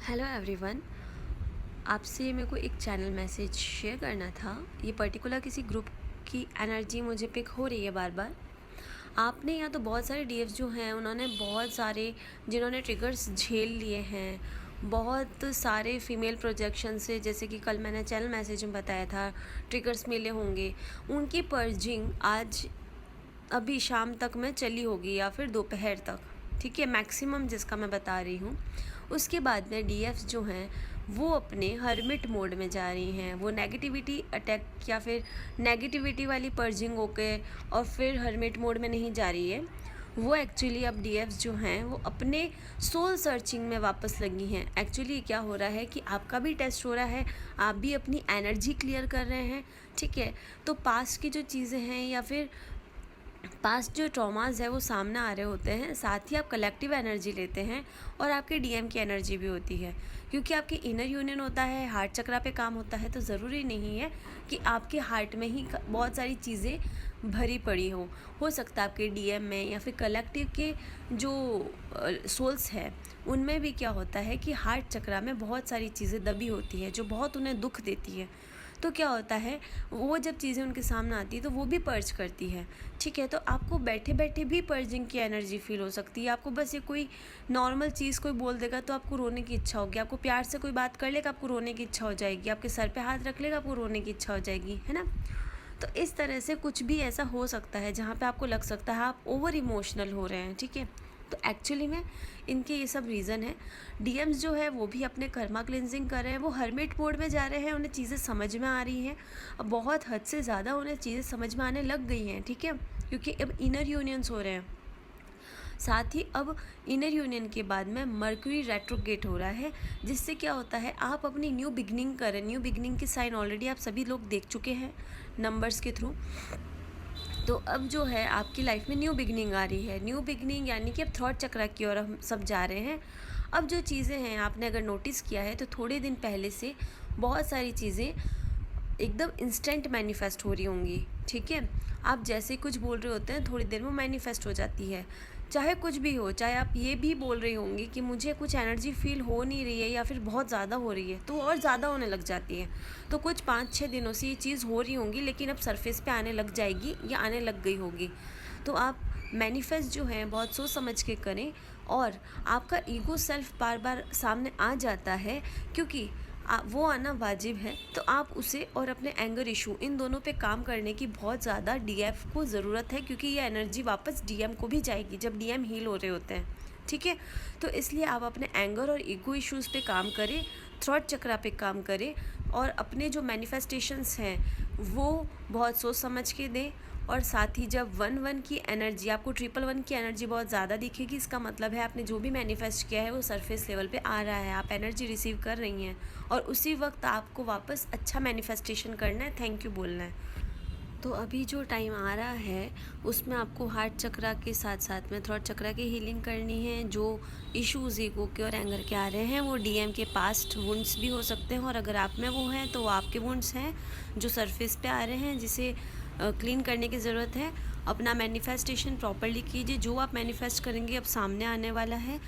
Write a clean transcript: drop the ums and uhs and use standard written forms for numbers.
Hello everyone. आपसे मेरे को एक चैनल मैसेज शेयर करना था। ये पर्टिकुलर किसी ग्रुप की एनर्जी मुझे पिक हो रही है बार बार। आपने या तो बहुत सारे डीएफ्स जो हैं उन्होंने बहुत सारे जिन्होंने ट्रिगर्स झेल लिए हैं, बहुत सारे फीमेल प्रोजेक्शन से, जैसे कि कल मैंने चैनल मैसेज में बताया था ट्रिगर्स मिले होंगे, उनकी पर्जिंग आज अभी शाम तक में चली होगी या फिर दोपहर तक। ठीक है, मैक्सिमम जिसका मैं बता रही हूँ। उसके बाद में डीएफ्स जो हैं वो अपने हर्मिट मोड में जा रही हैं। वो नेगेटिविटी अटैक या फिर नेगेटिविटी वाली पर्जिंग होके और फिर हर्मिट मोड में नहीं जा रही है। वो एक्चुअली अब डीएफ्स जो हैं वो अपने सोल सर्चिंग में वापस लगी हैं। एक्चुअली क्या हो रहा है कि आपका भी टेस्ट हो रहा है, आप भी अपनी एनर्जी क्लियर कर रहे हैं। ठीक है, तो पास्ट की जो चीज़ें हैं या फिर पास्ट जो ट्रॉमास है वो सामने आ रहे होते हैं। साथ ही आप कलेक्टिव एनर्जी लेते हैं और आपके डीएम की एनर्जी भी होती है, क्योंकि आपकी इनर यूनियन होता है, हार्ट चक्रा पे काम होता है। तो ज़रूरी नहीं है कि आपके हार्ट में ही बहुत सारी चीज़ें भरी पड़ी हो सकता है आपके डीएम में या फिर कलेक्टिव के जो सोल्स है उनमें भी क्या होता है कि हार्ट चक्रा में बहुत सारी चीज़ें दबी होती है जो बहुत उन्हें दुख देती है। तो क्या होता है, वो जब चीज़ें उनके सामने आती है तो वो भी पर्ज करती है। ठीक है, तो आपको बैठे बैठे भी पर्जिंग की एनर्जी फील हो सकती है। आपको बस ये कोई नॉर्मल चीज़ कोई बोल देगा तो आपको रोने की इच्छा होगी, आपको प्यार से कोई बात कर लेगा आपको रोने की इच्छा हो जाएगी, आपके सर पे हाथ रख लेगा आपको रोने की इच्छा हो जाएगी, है ना। तो इस तरह से कुछ भी ऐसा हो सकता है जहाँ पे आपको लग सकता है आप ओवर इमोशनल हो रहे हैं। ठीक है, तो एक्चुअली में इनके ये सब रीज़न है। डीएम्स जो है वो भी अपने कर्मा क्लिनजिंग कर रहे हैं, वो हर्मिट मोड में जा रहे हैं, उन्हें चीज़ें समझ में आ रही हैं। अब बहुत हद से ज़्यादा उन्हें चीज़ें समझ में आने लग गई हैं। ठीक है, क्योंकि अब इनर यूनियंस हो रहे हैं। साथ ही अब इनर यूनियन के बाद में मर्क्यूरी रेट्रोगेट हो रहा है, जिससे क्या होता है आप अपनी न्यू बिगनिंग करें। न्यू बिगनिंग की साइन ऑलरेडी आप सभी लोग देख चुके हैं नंबर्स के थ्रू। तो अब जो है आपकी लाइफ में न्यू बिगनिंग आ रही है। न्यू बिगनिंग यानी कि अब थॉट चक्रा की ओर हम सब जा रहे हैं। अब जो चीज़ें हैं आपने अगर नोटिस किया है तो थोड़े दिन पहले से बहुत सारी चीज़ें एकदम इंस्टेंट मैनिफेस्ट हो रही होंगी। ठीक है, आप जैसे कुछ बोल रहे होते हैं थोड़ी देर में मैनिफेस्ट हो जाती है। चाहे कुछ भी हो, चाहे आप ये भी बोल रही होंगी कि मुझे कुछ एनर्जी फील हो नहीं रही है या फिर बहुत ज़्यादा हो रही है, तो और ज़्यादा होने लग जाती है। तो कुछ 5-6 दिनों से ये चीज़ हो रही होंगी, लेकिन अब सरफेस पे आने लग जाएगी या आने लग गई होगी। तो आप मैनिफेस्ट जो है बहुत सोच समझ के करें, और आपका ईगो सेल्फ बार बार सामने आ जाता है, क्योंकि वो आना वाजिब है। तो आप उसे और अपने एंगर इशू इन दोनों पे काम करने की बहुत ज़्यादा डीएफ को ज़रूरत है, क्योंकि ये एनर्जी वापस डीएम को भी जाएगी जब डीएम हील हो रहे होते हैं। ठीक है, तो इसलिए आप अपने एंगर और ईगो इश्यूज़ पे काम करें, थ्रॉट चक्रा पे काम करें, और अपने जो मैनिफेस्टेशंस हैं वो बहुत सोच समझ के दें। और साथ ही जब 1-1 की एनर्जी आपको 1-1 की एनर्जी बहुत ज़्यादा दिखेगी, इसका मतलब है आपने जो भी मैनिफेस्ट किया है वो सरफेस लेवल पे आ रहा है, आप एनर्जी रिसीव कर रही हैं, और उसी वक्त आपको वापस अच्छा मैनिफेस्टेशन करना है, थैंक यू बोलना है। तो अभी जो टाइम आ रहा है उसमें आपको हार्ट चक्रा के साथ साथ में थ्रॉट चक्रा की हीलिंग करनी है। जो इश्यूज़ ईगो के और एंगर के आ रहे हैं वो डीएम के पास्ट वुंड्स भी हो सकते हैं, और अगर आप में वो हैं तो वो आपके वुंड्स हैं जो सरफेस पे आ रहे हैं, जिसे क्लीन करने की ज़रूरत है। अपना मैनिफेस्टेशन प्रॉपरली कीजिए, जो आप मैनिफेस्ट करेंगे अब सामने आने वाला है।